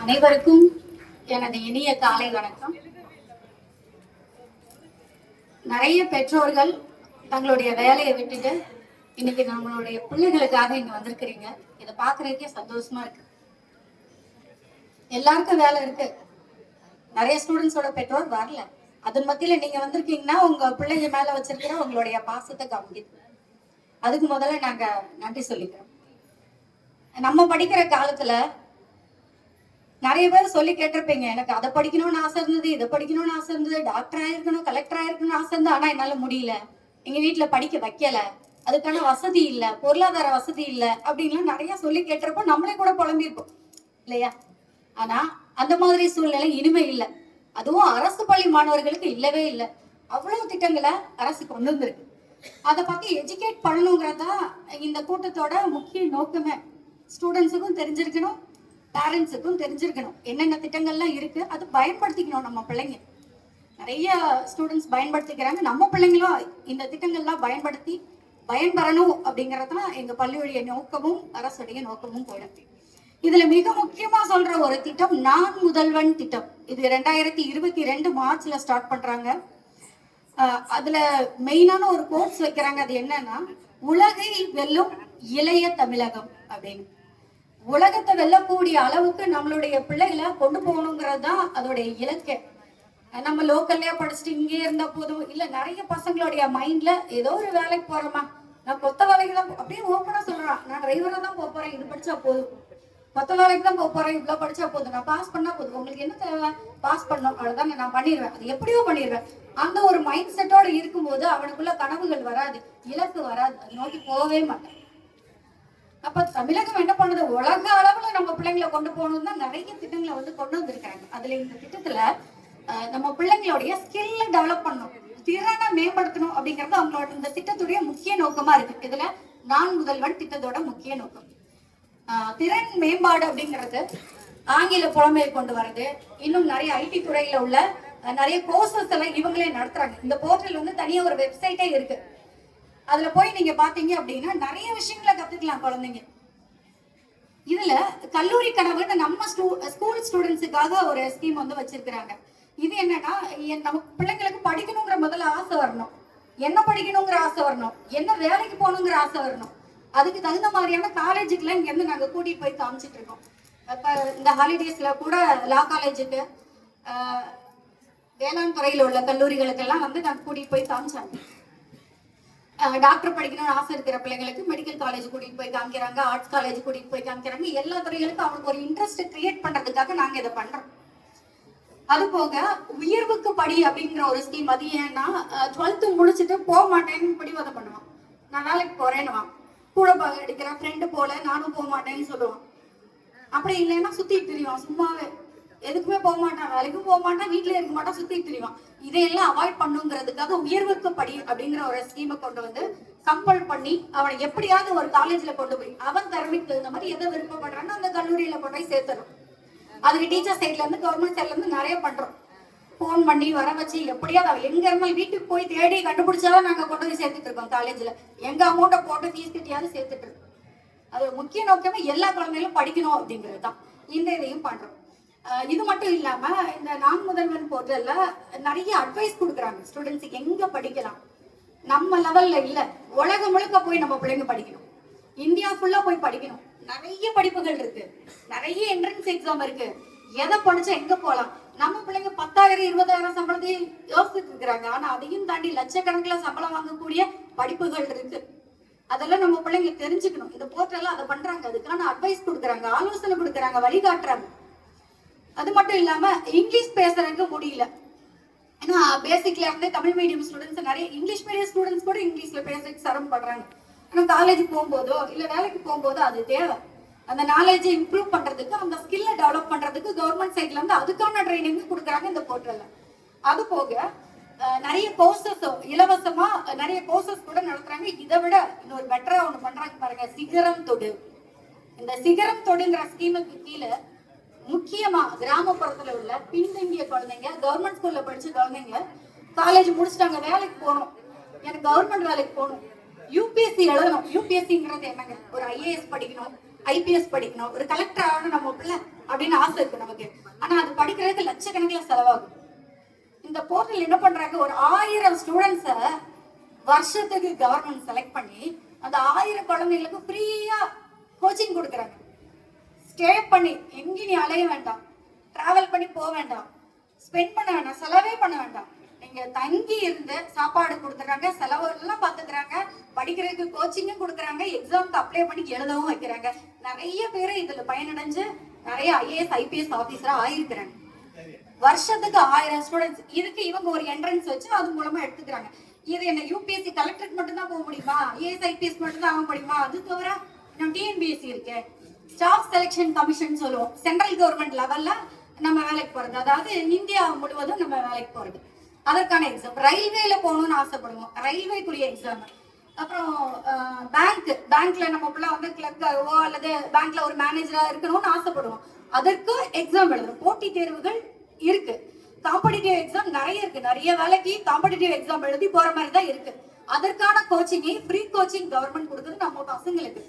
அனைவருக்கும் எனது இனிய காலை வணக்கம். நிறைய பெற்றோர்கள் தங்களுடைய வேலையை விட்டுட்டு இன்னைக்கு நம்மளுடைய பிள்ளைகளுக்காக இங்க வந்திருக்கிறீங்க. இதை பாக்குறதுக்கே சந்தோஷமா இருக்கு. எல்லாருக்கும் வேலை இருக்கு. நிறைய ஸ்டூடெண்ட்ஸோட பெற்றோர் வரல. அதன் மத்தியில நீங்க வந்திருக்கீங்கன்னா உங்க பிள்ளைங்க மேல வச்சிருக்கிற உங்களுடைய பாசத்தை காமிக்குது. அதுக்கு முதல்ல நாங்க நன்றி சொல்லிக்கிறோம். நம்ம படிக்கிற காலத்துல நிறைய பேர் சொல்லி கேட்டிருப்பீங்க, எனக்கு அதை படிக்கணும்னு ஆசை இருந்தது, இதை படிக்கணும்னு ஆசை இருந்தது, டாக்டர் ஆயிருக்கணும், கலெக்டர் ஆயிருக்கணும்னு ஆசை இருந்தது. ஆனா என்னால முடியல, எங்க வீட்டுல படிக்க வைக்கல, அதுக்கான வசதி இல்ல, பொருளாதார வசதி இல்ல அப்படின்லாம் நிறைய சொல்லி கேட்டிருப்போம். நம்மளே கூட புலம்பிருப்போம் இல்லையா? ஆனா அந்த மாதிரி சூழ்நிலை இனிமே இல்லை. அதுவும் அரசு பள்ளி மாணவர்களுக்கு இல்லவே இல்லை. அவ்வளவு திட்டங்களை அரசு கொண்டு வந்திருக்கு. அதை பத்தி எஜுகேட் பண்ணணுங்கிறதா இந்த கூட்டத்தோட முக்கிய நோக்கமே. ஸ்டூடெண்ட்ஸுக்கும் தெரிஞ்சிருக்கணும், பேரண்ட்ஸுக்கும் தெரிஞ்சிருக்கணும் என்னென்ன திட்டங்கள்லாம் இருக்கு, அது பயன்படுத்திக்கணும். நம்ம பிள்ளைங்க நிறைய ஸ்டூடெண்ட்ஸ் பயன்படுத்திக்கிறாங்க. நம்ம பிள்ளைங்களும் இந்த திட்டங்கள்லாம் பயன்படுத்தி பயன்பெறணும் அப்படிங்கறதுதான் எங்க பள்ளியுடைய நோக்கமும் அரசுடைய நோக்கமும் கூட. இதுல மிக முக்கியமா சொல்ற ஒரு திட்டம் நான் முதல்வன் திட்டம். இது 2022 மார்ச்ல ஸ்டார்ட் பண்றாங்க. அதுல மெயினான ஒரு கோட்ஸ் வைக்கிறாங்க. அது என்னன்னா, உலகை வெல்லும் இளைய தமிழகம் அப்படின்னு. உலகத்தை வெல்லக்கூடிய அளவுக்கு நம்மளுடைய பிள்ளைகளை கொண்டு போகணுங்கிறது தான் அதோடைய இலக்கு. நம்ம லோக்கல்லே படிச்சுட்டு இங்கே இருந்தா போதும் இல்ல. நிறைய பசங்களுடைய மைண்ட்ல ஏதோ ஒரு வேலைக்கு போறோமா, நான் கொத்த வேலைக்கு தான் அப்படியே ஓப்பனா சொல்றான், நான் டிரைவரா தான் போறேன், இது படிச்சா போதும், கொத்த வேலைக்கு தான் போறேன், இவ்வளவு படிச்சா போதும், நான் பாஸ் பண்ணா போதும், உங்களுக்கு என்ன தேவை, பாஸ் பண்ணணும், அவ்வளவுதான், நான் பண்ணிடுவேன், அது எப்படியோ பண்ணிடுவேன். அந்த ஒரு மைண்ட் செட்டோட இருக்கும்போது அவனுக்குள்ள கனவுகள் வராது, இலக்கு வராது, அது நோக்கி போகவே மாட்டேன். அப்ப தமிழகம் என்ன பண்ணுது, உலக அளவுல நம்ம பிள்ளைங்களை கொண்டு போகணும்னு தான் நிறைய திட்டங்களை கொண்டு வந்திருக்காங்க. அதுல இந்த திட்டத்துல நம்ம பிள்ளைங்களுடைய ஸ்கில்ல டெவலப் பண்ணணும், திறனை மேம்படுத்தணும் அப்படிங்கறது அவங்களோட இந்த திட்டத்துடைய முக்கிய நோக்கமா இருக்கு. இதுல நான் முதல்வன் திட்டத்தோட முக்கிய நோக்கம் திறன் மேம்பாடு அப்படிங்கிறது. ஆங்கில புலமையை கொண்டு வர்றது, இன்னும் நிறைய ஐடி துறையில உள்ள நிறைய கோர்சஸ் எல்லாம் இவங்களே நடத்துறாங்க. இந்த போர்ட்டல் தனியா ஒரு வெப்சைட்டே இருக்கு. அதுல போய் நீங்க பாத்தீங்க அப்படின்னா நிறைய விஷயங்களை கத்துக்கலாம் குழந்தைங்க. இதுல கல்லூரி கனவுன்னு நம்ம ஸ்கூல் ஸ்டூடெண்ட்ஸுக்காக ஒரு ஸ்கீம் வச்சிருக்கிறாங்க. இது என்னன்னா, நம்ம பிள்ளைங்களுக்கு படிக்கணுங்கிற முதல்ல ஆசை வரணும், என்ன படிக்கணுங்கிற ஆசை வரணும், என்ன வேலைக்கு போகணுங்கிற ஆசை வரணும். அதுக்கு தகுந்த மாதிரியான காலேஜுக்குலாம் இங்க இருந்து நாங்க கூட்டிட்டு போய் காமிச்சிட்டு இருக்கோம். இந்த ஹாலிடேஸ்ல கூட லா காலேஜுக்கு, வேளாண் துறையில உள்ள கல்லூரிகளுக்கெல்லாம் நாங்க கூட்டிட்டு போய் காமிச்சாங்க. டாக்டர் படிக்கணும்னு ஆசை இருக்கிற பிள்ளைங்களுக்கு மெடிக்கல் காலேஜ் கூட்டிட்டு போய் காமிக்கிறாங்க, ஆர்ட்ஸ் காலேஜ் கூட்டிட்டு போய் காமிக்கிறாங்க. எல்லா துறைகளுக்கும் அவங்களுக்கு ஒரு இன்ட்ரெஸ்ட் கிரியேட் பண்றதுக்காக நாங்க இதை பண்றோம். அது போக உயர்வுக்கு படி அப்படிங்கிற ஒரு ஸ்கீம். அது ஏன்னா 12th முடிச்சுட்டு போக மாட்டேன்னு பிடிவாதம் பண்ணுவான், நான் வேலைக்கு போறேன்னுவான், கூட அடிக்கிற ஃப்ரெண்டு போல நானும் போக மாட்டேன்னு சொல்லுவான். அப்படி இல்லைன்னா சுத்திட்டு தெரியும், சும்மாவே எதுக்குமே போக மாட்டான், வேலைக்கும் போக மாட்டான், வீட்டுல இருக்க மாட்டான், சுத்திட்டு தெரியும். இதையெல்லாம் அவாய்ட் பண்ணுங்கிறதுக்காக உயர்வுக்கு படி அப்படிங்கிற ஒரு ஸ்கீமை கொண்டு கம்பல் பண்ணி அவனை எப்படியாவது ஒரு காலேஜ்ல கொண்டு போய் அவன் திறமைக்கு தகுந்த மாதிரி எதை விருப்பப்படுறான்னு அந்த கல்லூரியில கொண்டு போய் சேர்த்துறோம். அதுக்கு டீச்சர் சைட்ல இருந்து கவர்மெண்ட் சைட்ல இருந்து நிறைய பண்றோம். போன் பண்ணி வர வச்சு எப்படியாவது அவன் எங்க இருந்தாலும் வீட்டுக்கு போய் தேடி கண்டுபிடிச்சாதான் நாங்க கொண்டு போய் சேர்த்துட்டு இருக்கோம் காலேஜ்ல. எங்க அமௌண்ட்டை போட்டு ஃபீஸ் கட்டியாவது சேர்த்துட்டு இருக்கோம். அது முக்கிய நோக்கமே எல்லா குழந்தைகளும் படிக்கணும் அப்படிங்கிறது தான். இந்த இதையும் பண்றோம். இது மட்டும் இல்லாம இந்த நான் முதல்வன் போர்ட்டல்ல நிறைய அட்வைஸ் கொடுக்குறாங்க ஸ்டூடெண்ட்ஸுக்கு எங்க படிக்கலாம். நம்ம லெவல்ல இல்ல, உலகம் முழுக்க போய் நம்ம பிள்ளைங்க படிக்கணும், இந்தியா ஃபுல்லா போய் படிக்கணும். நிறைய படிப்புகள் இருக்கு, நிறைய என்ட்ரன்ஸ் எக்ஸாம் இருக்கு, எதை படிச்சா எங்க போலாம். நம்ம பிள்ளைங்க 10,000 20,000 சம்பளத்தையும் யோசிச்சுட்டு இருக்கிறாங்க. ஆனா அதையும் தாண்டி லட்சக்கணக்கில் சம்பளம் வாங்கக்கூடிய படிப்புகள் இருக்கு. அதெல்லாம் நம்ம பிள்ளைங்க தெரிஞ்சுக்கணும். இந்த போர்ட்டல்ல அதை பண்றாங்க, அதுக்கான அட்வைஸ் கொடுக்குறாங்க, ஆலோசனை கொடுக்குறாங்க, வழிகாட்டுறாங்க. அது மட்டும் இல்லாம இங்கிலீஷ் பேசுறதுக்கு முடியல, ஏன்னா பேசிக்ல இருந்து தமிழ் மீடியம் ஸ்டூடெண்ட்ஸ் நிறைய இங்கிலீஷ் மீடியம் ஸ்டூடெண்ட்ஸ் கூட இங்கிலீஷ்ல பேசுறதுக்கு சிரமப்படுறாங்க. ஆனா காலேஜ் போகும்போதோ இல்ல வேலைக்கு போகும்போதோ அது தேவை. அந்த நாலேஜை இம்ப்ரூவ் பண்றதுக்கு, அந்த ஸ்கில்லை டெவலப் பண்றதுக்கு கவர்மெண்ட் சைட்ல இருந்து அதுக்கான ட்ரைனிங் கொடுக்குறாங்க இந்த போர்ட்டல்ல. அது போக நிறைய கோர்சஸ் இலவசமா நிறைய கோர்சஸ் கூட நடத்துறாங்க. இதை விட இன்னொரு பெட்டரா ஒண்ணு பண்றாங்க பாருங்க, சிகரம் தொடு. இந்த சிகரம் தொடுங்கிற ஸ்கீமுக்கு கீழே முக்கியமா கிராமப்புறத்துல உள்ள பின்தங்கிய குழந்தைங்க, கவர்மெண்ட் ஸ்கூல்ல படிச்ச குழந்தைங்க காலேஜ் முடிச்சுட்டாங்க, வேலைக்கு போகணும், எனக்கு கவர்மெண்ட் வேலைக்கு போகணும், யூபிஎஸ்சி எழுதணும். யூபிஎஸ்சிங்கிறது என்னங்க, ஒரு ஐஏஎஸ் படிக்கணும், ஐபிஎஸ் படிக்கணும், ஒரு கலெக்டர் ஆகணும் நம்ம பிள்ளை அப்படின்னு ஆசை இருக்கு நமக்கு. ஆனா அது படிக்கிறதுக்கு லட்சக்கணக்கில் செலவாகும். இந்த போர்ட்டல் என்ன பண்றாங்க, ஒரு 1000 ஸ்டூடெண்ட்ஸ வருஷத்துக்கு கவர்மெண்ட் செலக்ட் பண்ணி அந்த 1000 குழந்தைகளுக்கு ஃப்ரீயா கோச்சிங் கொடுக்குறாங்க. ஸ்டே பண்ணி எங்கேயும் நீ அலைய வேண்டாம், டிராவல் பண்ணி போக வேண்டாம், ஸ்பெண்ட் பண்ண வேண்டாம், செலவே பண்ண வேண்டாம். நீங்க தங்கி இருந்து சாப்பாடு கொடுத்துறாங்க, செலவு எல்லாம் பாத்துக்கிறாங்க, படிக்கிறதுக்கு கோச்சிங்கும் கொடுக்குறாங்க, எக்ஸாமுக்கு அப்ளை பண்ணி எழுதவும் வைக்கிறாங்க. நிறைய பேர் இதுல பயனடைஞ்சு நிறைய ஐஏஎஸ் ஐபிஎஸ் ஆபீசரா ஆயிருக்கிறாங்க. வருஷத்துக்கு 1000 ஸ்டூடெண்ட்ஸ். இதுக்கு இவங்க ஒரு என்ட்ரன்ஸ் வச்சு அது மூலமா எடுத்துக்கிறாங்க. இது என்ன யூபிஎஸ்சி கலெக்டருக்கு மட்டும் தான் போக முடியுமா, ஐஏஎஸ் ஐபிஎஸ் மட்டும் தான் ஆக முடியுமா? அது தவிர நம்ம டிஎன்பிஎஸ்சி இருக்கு, ஸ்டாஃப் செலெக்ஷன் கமிஷன் சொல்லுவோம், சென்ட்ரல் கவர்மெண்ட் லெவல்ல நம்ம வேலைக்கு போறது, அதாவது இந்தியா முழுவதும் நம்ம வேலைக்கு போறது, அதற்கான எக்ஸாம். ரயில்வேல போகணும்னு ஆசைப்படுவோம், ரயில்வேக்குரிய எக்ஸாம். அப்புறம் பேங்க்ல நம்ம பிள்ளை வந்து கிளர்க்காவோ அல்லது பேங்க்ல ஒரு மேனேஜரா இருக்கணும்னு ஆசைப்படுவோம், அதற்கு எக்ஸாம் எழுதுறோம். போட்டி தேர்வுகள் இருக்கு, காம்படிட்டிவ் எக்ஸாம் நிறைய இருக்கு, நிறைய வேலைக்கு காம்படிட்டிவ் எக்ஸாம் எழுதி போற மாதிரி தான் இருக்கு. அதற்கான கோச்சிங்கை ஃப்ரீ கோச்சிங் கவர்மெண்ட் கொடுக்குறது நம்ம பசங்களுக்கு.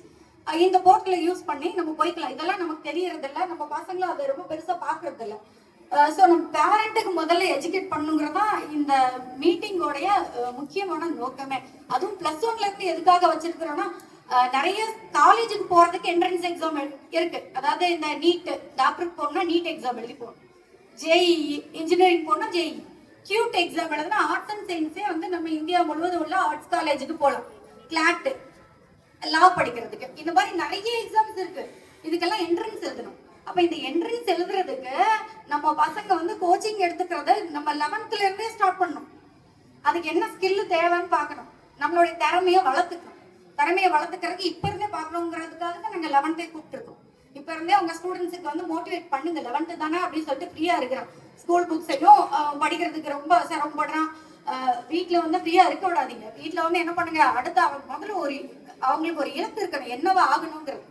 இந்த போர்ட்டல யூஸ் பண்ணி நம்ம போய்க்கலாம். இதெல்லாம் நமக்கு தெரியறது இல்லை, நம்ம பசங்களும் அதை ரொம்ப பெருசா பாக்குறது இல்லை. ஸோ நம்ம பேரண்ட்டுக்கு முதல்ல எஜுகேட் பண்ணுங்கிறதா இந்த மீட்டிங்கோடைய முக்கியமான நோக்கமே. அதுவும் +1ல இருந்து எதுக்காக வச்சிருக்கிறோம்னா, நிறைய காலேஜுக்கு போறதுக்கு என்ட்ரன்ஸ் எக்ஸாம் இருக்கு. அதாவது இந்த நீட், டாக்டருக்கு போகணும்னா நீட் எக்ஸாம் எழுதி போகணும், ஜேஇஇ இன்ஜினியரிங் போகணும் ஜேஇஇ, கியூட் எக்ஸாம் எழுதுனா ஆர்ட்ஸ் அண்ட் சயின்ஸே வந்து நம்ம இந்தியா முழுவதும் உள்ள ஆர்ட்ஸ் காலேஜுக்கு போகலாம். கிளாட் லா படிக்கிறதுக்கு இந்த மாதிரி நிறைய எக்ஸாம்ஸ் இருக்கு. இதுக்கெல்லாம் என்ட்ரன்ஸ் எழுதணும். அப்ப இந்த என்ட்ரன்ஸ் எழுதுறதுக்கு நம்ம பசங்க வந்து கோச்சிங் எடுத்துக்கிறத நம்ம 11th இருந்தே ஸ்டார்ட் பண்ணணும். அதுக்கு என்ன ஸ்கில் தேவைன்னு பார்க்கணும், நம்மளுடைய திறமையை வளர்த்துக்கணும். திறமையை வளர்த்துக்கிறதுக்கு இப்ப இருந்தே பார்க்கணுங்கிறதுக்காக தான் நாங்க 11th கூப்பிட்டுருக்கோம். இப்ப இருந்தே உங்க ஸ்டூடெண்ட்ஸுக்கு வந்து மோட்டிவேட் பண்ணுங்க. 11th தானே அப்படின்னு சொல்லிட்டு ஃப்ரீயா இருக்கிறான், ஸ்கூல் புக்ஸையும் படிக்கிறதுக்கு ரொம்ப சிரமப்படுறான். வீட்டுல வந்து ஃப்ரீயா இருக்க விடாதீங்க. வீட்டுல வந்து என்ன பண்ணுங்க, அடுத்து அவங்க முதல்ல அவங்களுக்கு ஒரு இலக்கு இருக்கணும், என்னவா ஆகணுங்கிறது.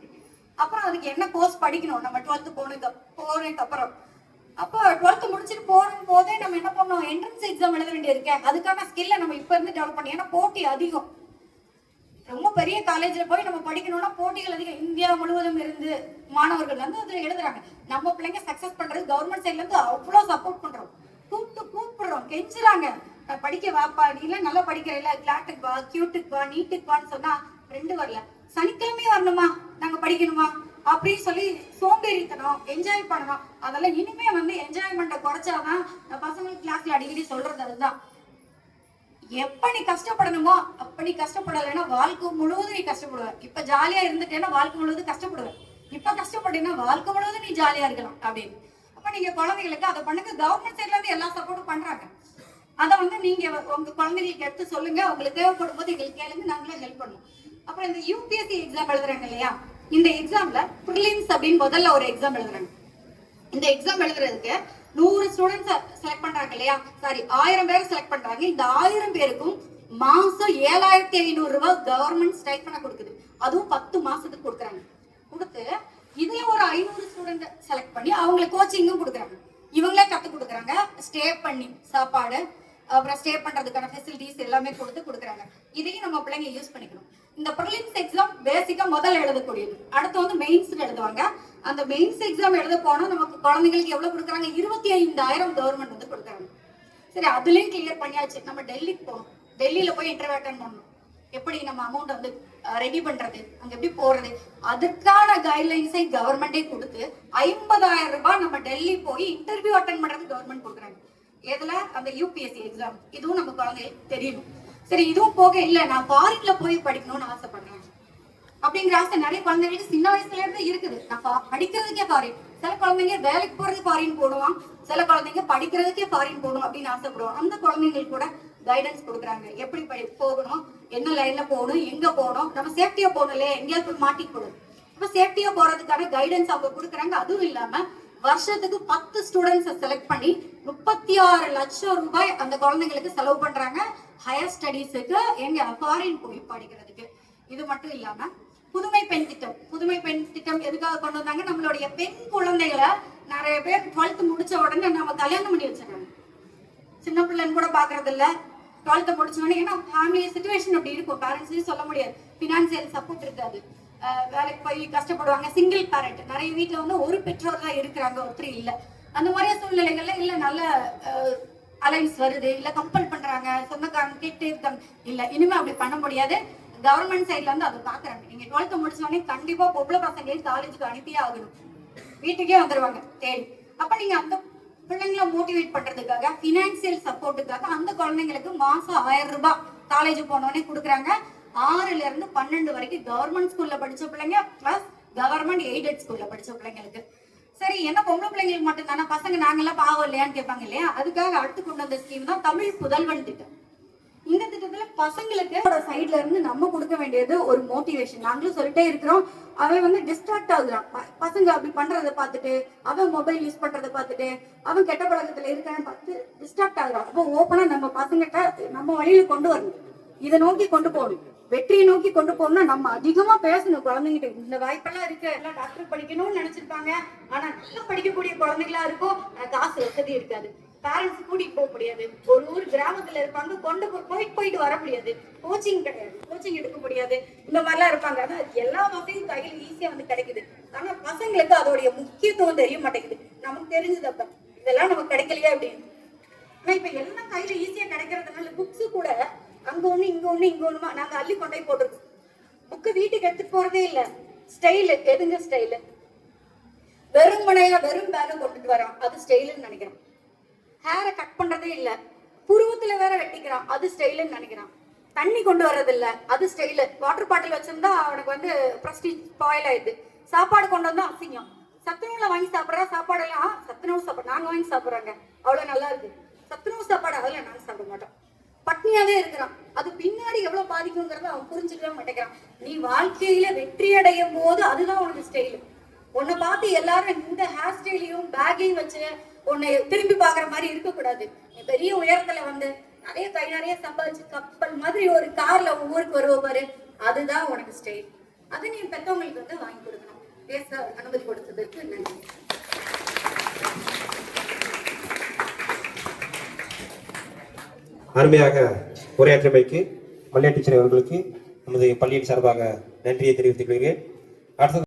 அப்புறம் அதுக்கு என்ன கோர்ஸ் படிக்கணும், நம்ம 12th போனதுக்கு அப்புறம். அப்போ 12th முடிச்சுட்டு போகும் போதே நம்ம என்ன பண்ணோம், என்ட்ரன்ஸ் எக்ஸாம் எழுத வேண்டியிருக்கு. அதுக்கான ஸ்கில்லை நம்ம இப்ப இருந்து டெவலப் பண்ணி, ஏன்னா போட்டி அதிகம். ரொம்ப பெரிய காலேஜ்ல போய் நம்ம படிக்கணும்னா போட்டிகள் அதிகம். இந்தியா முழுவதும் இருந்து மாணவர்கள் வந்து அதுல எழுதுறாங்க. நம்ம பிள்ளைங்க சக்சஸ் பண்றது கவர்மெண்ட் சைட்ல இருந்து அவ்வளவு சப்போர்ட் பண்றோம், கூப்பிடுறோம், கெஞ்சுறாங்க, படிக்க வாப்பா, நீ எல்லாம் நல்லா படிக்கிறீங்களா, கிளாட்டுக்கு வா, கியூட்டுக்கு வா, நீட்டுக்கு வான்னு சொன்னா 2 வரல, சனிக்கிழமையே வரணுமா, நாங்க படிக்கணுமா அப்படின்னு சொல்லி சோம்பேறித்தனம், என்ஜாய் பண்ணணும். அதெல்லாம் இனிமே வந்து என்ஜாய்மெண்ட்டை குறைச்சாதான் பசங்களுக்கு கிளாஸ்ல அடிக்கடி சொல்றது அதுதான். எப்ப நீ கஷ்டப்படணுமோ அப்ப நீ கஷ்டப்படலைன்னா வாழ்க்கை முழுவதும் நீ கஷ்டப்படுவ. இப்ப ஜாலியா இருந்துட்டேன்னா வாழ்க்கை முழுவதும் கஷ்டப்படுவேன், இப்ப கஷ்டப்பட்டீங்கன்னா வாழ்க்கை முழுவதும் நீ ஜாலியா இருக்கலாம் அப்படின்னு. அப்ப நீங்க குழந்தைகளுக்கு அதை பண்ணுங்க. கவர்மெண்ட் சைட்ல இருந்து எல்லா சப்போர்ட்டும் பண்றாங்க. அதை வந்து நீங்க உங்க குழந்தைகளுக்கு எடுத்து சொல்லுங்க, உங்களுக்கு தேவைப்படும் போது எங்களுக்கு கேளுங்க, நாங்களே ஹெல்ப் பண்ணுவோம். அப்புறம் இந்த யூபிஎஸ்சி எக்ஸாம் எழுதுறாங்க இல்லையா, இந்த எக்ஸாம்ல ப்ரிலிம்ஸ் அப்படின்னு முதல்ல ஒரு எக்ஸாம் எழுதுறாங்க. இந்த எக்ஸாம் எழுதுறதுக்கு 100 ஸ்டூடெண்ட்ஸ் செலக்ட் பண்றாங்க இல்லையா, சாரி 1000 பேர் செலக்ட் பண்றாங்க. இந்த 1000 பேருக்கும் மாசம் 7500 ரூபாய் கவர்மெண்ட் ஸ்டைப்பண்ட் கொடுக்குது. அதுவும் 10 மாசத்துக்கு கொடுக்குறாங்க. கொடுத்து இதுல ஒரு 500 ஸ்டூடெண்ட் செலக்ட் பண்ணி அவங்களுக்கு கோச்சிங்கும் கொடுக்குறாங்க. இவங்களே கத்து கொடுக்குறாங்க, ஸ்டே பண்ணி சாப்பாடு, அப்புறம் ஸ்டே பண்றதுக்கான ஃபெசிலிட்டிஸ் எல்லாமே கொடுக்குறாங்க. இதையும் நம்ம பிள்ளைங்க யூஸ் பண்ணிக்கணும். இந்த ப்ரிலிம்ஸ் எக்ஸாம் பேசிக்கா முதல்ல எழுதக்கூடியது. அடுத்து வந்து மெயின்ஸ் எழுதுவாங்க. அந்த மெயின்ஸ் எக்ஸாம் எழுத போனா நமக்கு குழந்தைங்களுக்கு எவ்வளவு கொடுக்குறாங்க, 25,000 கவர்மெண்ட் வந்து கொடுக்குறாங்க. சரி, அதுலயும் கிளியர் பண்ணியாச்சு. நம்ம டெல்லிக்கு போகணும், டெல்லியில போய் இன்டர்வியூ அட்டெண்ட் பண்ணணும். எப்படி நம்ம அமௌண்ட் வந்து ரெடி பண்றது, அங்க எப்படி போறது, அதுக்கான கைட்லைன்ஸை கவர்மெண்டே கொடுத்து 50,000 ரூபாய் நம்ம டெல்லி போய் இன்டர்வியூ அட்டெண்ட் பண்றது கவர்மெண்ட் கொடுக்குறாங்க. எதுல, அந்த யூபிஎஸ்சி எக்ஸாம். இதுவும் நம்ம குழந்தைகளுக்கு தெரியணும். சரி, இதுவும் போக இல்ல நான் ஃபாரின்ல போய் படிக்கணும்னு ஆசைப்படுறேன் அப்படிங்கிற ஆசை நிறைய குழந்தைங்களுக்கு சின்ன வயசுல இருந்து இருக்குது. நான் படிக்கிறதுக்கே ஃபாரின், சில குழந்தைங்க வேலைக்கு போறது ஃபாரின் போடுவான், சில குழந்தைங்க படிக்கிறதுக்கே ஃபாரின் போகணும் அப்படின்னு ஆசைப்படுவோம். அந்த குழந்தைங்களுக்கு கூட கைடன்ஸ் கொடுக்குறாங்க, எப்படி போகணும், என்ன லைன்ல போகணும், எங்க போகணும், நம்ம சேஃப்டியா போகணும் இல்லையா, எங்கேயாவது போய் மாட்டிக்கூடாது. இப்ப சேஃப்டியா போறதுக்கான கைடன்ஸ் அவங்க கொடுக்குறாங்க. அதுவும் இல்லாம வருஷத்துக்கு 10 ஸ்டூடெண்ட்ஸை செலக்ட் பண்ணி 36 லட்சம் ரூபாய் அந்த குழந்தைங்களுக்கு செலவு பண்றாங்க ஹையர் ஸ்டடீஸுக்கு, எங்க ஃபாரின் போய் படிக்கிறதுக்கு. இது மட்டும் இல்லாம புதுமை பெண் திட்டம். புதுமை பெண் திட்டம் எதுக்காக கொண்டு வந்தாங்க, நம்மளுடைய பெண் குழந்தைகளை நிறைய பேர் 12th முடிச்ச உடனே நம்ம கல்யாணம் பண்ணி வச்சிருக்காங்க. சின்ன பிள்ளைன்னு கூட பாக்குறது இல்ல, 12th முடிச்ச உடனே. ஏன்னா ஃபேமிலி சிச்சுவேஷன் அப்படி இருக்கும், பேரண்ட்ஸையும் சொல்ல முடியாது, பினான்சியல் சப்போர்ட் இருக்காது. வேலைக்கு போய் கஷ்டப்படுவாங்க. சிங்கிள் பேரண்ட், நிறைய வீட்டுல வந்து ஒரு பெற்றோர் தான் இருக்கிறாங்க, ஒருத்தர் இல்ல. அந்த மாதிரியே சூழ்நிலைகள்ல இல்ல நல்ல அலைன்ஸ் வருது, இல்ல கம்பல் பண்றாங்க, சொந்தக்காரங்க கேட்டே இருக்காங்க, இல்ல இனிமே அப்படி பண்ண முடியாது. கவர்மெண்ட் சைட்ல வந்து அதை பாக்குறாங்க. நீங்க 12th முடிச்சோடனே கண்டிப்பா பொம்பளை பசங்களையும் காலேஜுக்கு அனுப்பியே ஆகணும், வீட்டுக்கே வந்துருவாங்க தேடி. அப்ப நீங்க அந்த பிள்ளைங்களை மோட்டிவேட் பண்றதுக்காக, பினான்சியல் சப்போர்ட்டுக்காக அந்த குழந்தைங்களுக்கு மாசம் 1000 ரூபாய் காலேஜ் போனோடனே கொடுக்குறாங்க. 6ல இருந்து 12 வரைக்கும் கவர்மெண்ட் ஸ்கூல்ல படிச்ச பிள்ளைங்க பிளஸ் கவர்மெண்ட் எய்டட் ஸ்கூல்ல படிச்ச பிள்ளைங்களுக்கு. சரி, என்ன பொம்பளை பிள்ளைங்களுக்கு மட்டும் தானே, பசங்க நாங்கெல்லாம் பாவம் இல்லையான்னு கேட்பாங்க இல்லையா? அதுக்காக அடுத்து கொண்டு வந்த ஸ்கீம் தான் தமிழ் புதல்வன் திட்டம். இந்த திட்டத்துல பசங்களுக்கு சைட்ல இருந்து நம்ம கொடுக்க வேண்டியது ஒரு மோட்டிவேஷன். நாங்களும் சொல்லிட்டே இருக்கிறோம், அவன் வந்து டிஸ்ட்ராக்ட் ஆகுறான். பசங்க அப்படி பண்றதை பார்த்துட்டு, அவன் மொபைல் யூஸ் பண்றதை பார்த்துட்டு, அவன் கெட்ட பழக்கத்துல இருக்கான்னு பார்த்து டிஸ்ட்ராக்ட் ஆகுறான். அப்போ ஓப்பனா நம்ம பசங்கிட்ட நம்ம வழியில கொண்டு வரணும், இதை நோக்கி கொண்டு போகணும், வெற்றியை நோக்கி கொண்டு போகணும்னா நம்ம அதிகமா பேசணும் குழந்தைங்கிட்ட. இந்த வாய்ப்பெல்லாம் இருக்கு, எல்லாம் டாக்டர் படிக்கணும்னு நினைச்சிருப்பாங்க, ஆனா நல்லா படிக்கக்கூடிய குழந்தைங்களா இருக்கும், காசு வசதி இருக்காது, பேரண்ட்ஸ் கூட்டிட்டு போக முடியாது, ஒரு ஊர் கிராமத்துல இருப்பாங்க, கொண்டு போயிட்டு வர முடியாது, கோச்சிங் கிடையாது, கோச்சிங் எடுக்க முடியாது, இந்த மாதிரிலாம் இருப்பாங்க. ஆனா எல்லா வசதியும் கையில ஈஸியா வந்து கிடைக்குது. ஆனா பசங்களுக்கு அதோடைய முக்கியத்துவம் தெரிய மாட்டேங்குது. நமக்கு தெரிஞ்சது அப்ப இதெல்லாம் நமக்கு கிடைக்கலையா அப்படின்னு. ஆனா இப்ப எல்லாம் கையில ஈஸியா கிடைக்கிறதுனால புக்ஸ் கூட அங்க ஒண்ணு இங்க ஒண்ணு இங்க ஒண்ணுமா நாங்க அள்ளி கொண்டே போட்டுருக்கோம். புக்கு வீட்டுக்கு எடுத்துட்டு போறதே இல்ல. ஸ்டைலு எதுங்க ஸ்டைலு? வெறும் மனையா வெறும் பேக கொண்டுட்டு வரான், அது ஸ்டைலுன்னு நினைக்கிறான். ஹேரை கட் பண்றதே இல்ல, புருவத்துல வேற வெட்டிக்கிறான், அது ஸ்டைலுன்னு நினைக்கிறான். தண்ணி கொண்டு வர்றது இல்ல, அது ஸ்டைலு. வாட்டர் பாட்டில் வச்சிருந்தா அவனுக்கு வந்து பிரஸ்டீஜ் ஸ்பாயில் ஆயிடுது. சாப்பாடு கொண்டு வந்தா அசிங்கம். சத்துணவுல வாங்கி சாப்பிட்றா, சாப்பாடு எல்லாம் சத்துணவு சாப்பாடு நாங்க வாங்கி சாப்பிட்றாங்க, அவ்வளவு நல்லா இருக்கு. சத்துணவு சாப்பாடு அதில் நாங்க சாப்பிட மாட்டோம். பட்னியாவே இருக்கிறான். அது பின்னாடி எவ்வளவு பாதிக்குங்கிறத அவன் புரிஞ்சுக்கவே மாட்டேங்கிறான். நீ வாழ்க்கையில வெற்றி அடையும் போது அதுதான் உனக்கு ஸ்டைலு. உன்னை பார்த்து எல்லாரும் இந்த ஹேர் ஸ்டைலையும் பேக்கையும் வச்சு உன்னை திரும்பி பாக்குற மாதிரி இருக்கக்கூடாது. நீ பெரிய உயரத்துல வந்து நிறைய கை நிறைய சம்பாதிச்சு கப்பல் மாதிரி ஒரு கார்ல ஊருக்கு வருவ பாரு, அதுதான் உனக்கு ஸ்டைல். அது நீ பெற்றவங்களுக்கு வந்து வாங்கி கொடுக்கணும். பேச அனுமதி கொடுத்ததற்கு நன்றி. அருமையாக உரையாற்றமைக்கு மல்லியா டீச்சர் அவர்களுக்கு நமது பள்ளியின் சார்பாக நன்றியை தெரிவித்துக் கொள்கிறேன். அடுத்தது